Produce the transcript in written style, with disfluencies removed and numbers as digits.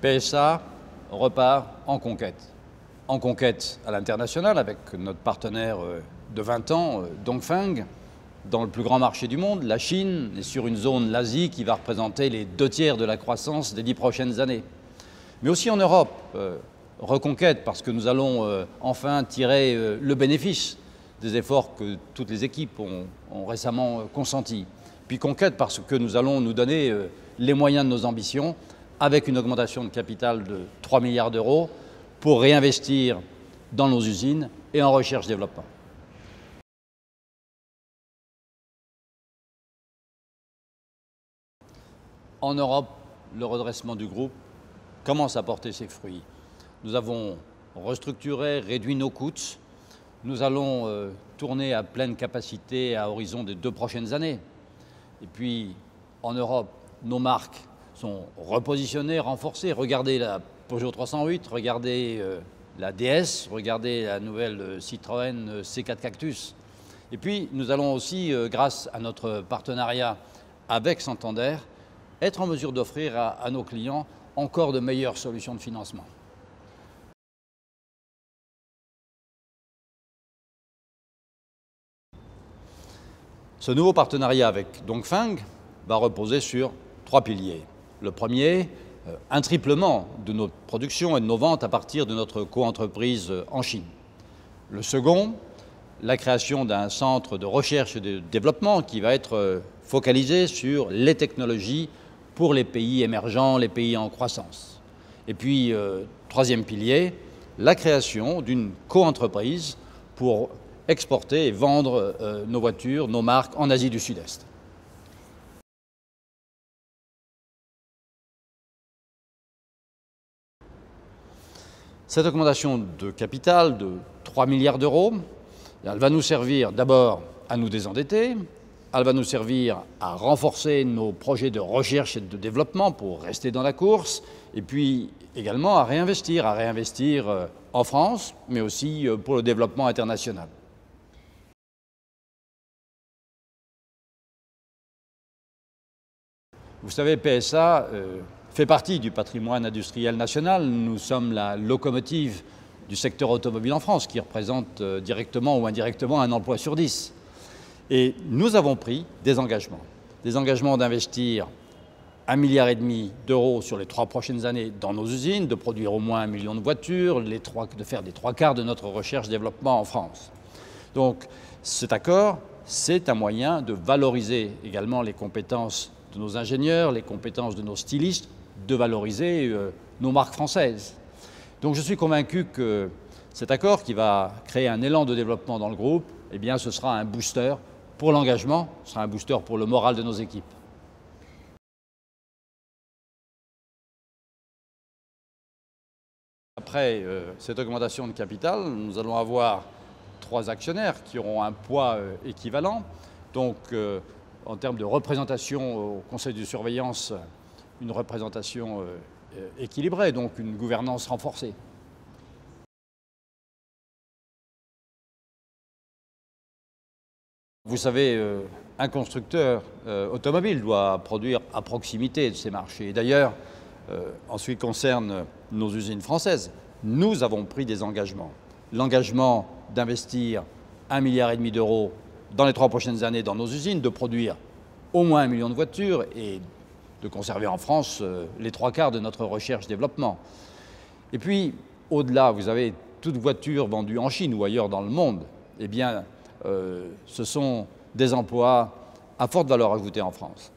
PSA repart en conquête. En conquête à l'international avec notre partenaire de 20 ans, Dongfeng, dans le plus grand marché du monde, la Chine, et sur une zone, l'Asie, qui va représenter les 2/3 de la croissance des 10 prochaines années. Mais aussi en Europe, reconquête, parce que nous allons enfin tirer le bénéfice des efforts que toutes les équipes ont récemment consentis. Puis conquête, parce que nous allons nous donner les moyens de nos ambitions, avec une augmentation de capital de 3 milliards d'euros pour réinvestir dans nos usines et en recherche-développement. En Europe, le redressement du groupe commence à porter ses fruits. Nous avons restructuré, réduit nos coûts. Nous allons tourner à pleine capacité à horizon des 2 prochaines années. Et puis, en Europe, nos marques sont repositionnées, renforcées. Regardez la Peugeot 308, regardez la DS, regardez la nouvelle Citroën C4 Cactus. Et puis, nous allons aussi, grâce à notre partenariat avec Santander, être en mesure d'offrir à nos clients encore de meilleures solutions de financement. Ce nouveau partenariat avec Dongfeng va reposer sur 3 piliers. Le premier, un triplement de notre production et de nos ventes à partir de notre coentreprise en Chine. Le second, la création d'un centre de recherche et de développement qui va être focalisé sur les technologies pour les pays émergents, les pays en croissance. Et puis, troisième pilier, la création d'une coentreprise pour exporter et vendre nos voitures, nos marques en Asie du Sud-Est. Cette augmentation de capital de 3 milliards d'euros, elle va nous servir d'abord à nous désendetter, elle va nous servir à renforcer nos projets de recherche et de développement pour rester dans la course, et puis également à réinvestir en France, mais aussi pour le développement international. Vous savez, PSA fait partie du patrimoine industriel national. Nous sommes la locomotive du secteur automobile en France, qui représente directement ou indirectement un emploi sur 10. Et nous avons pris des engagements d'investir 1,5 milliard d'euros sur les 3 prochaines années dans nos usines, de produire au moins 1 million de voitures, de faire les 3/4 de notre recherche-développement en France. Donc cet accord, c'est un moyen de valoriser également les compétences de nos ingénieurs, les compétences de nos stylistes, de valoriser nos marques françaises. Donc je suis convaincu que cet accord qui va créer un élan de développement dans le groupe, eh bien ce sera un booster pour l'engagement, ce sera un booster pour le moral de nos équipes. Après cette augmentation de capital, nous allons avoir 3 actionnaires qui auront un poids équivalent. Donc en termes de représentation au conseil de surveillance, une représentation équilibrée, donc une gouvernance renforcée. Vous savez, un constructeur automobile doit produire à proximité de ses marchés. D'ailleurs, en ce qui concerne nos usines françaises, nous avons pris des engagements. L'engagement d'investir 1,5 milliard d'euros dans les 3 prochaines années dans nos usines, de produire au moins 1 million de voitures et de conserver en France les 3/4 de notre recherche-développement. Et puis, au-delà, vous avez toute voiture vendue en Chine ou ailleurs dans le monde, eh bien, ce sont des emplois à forte valeur ajoutée en France.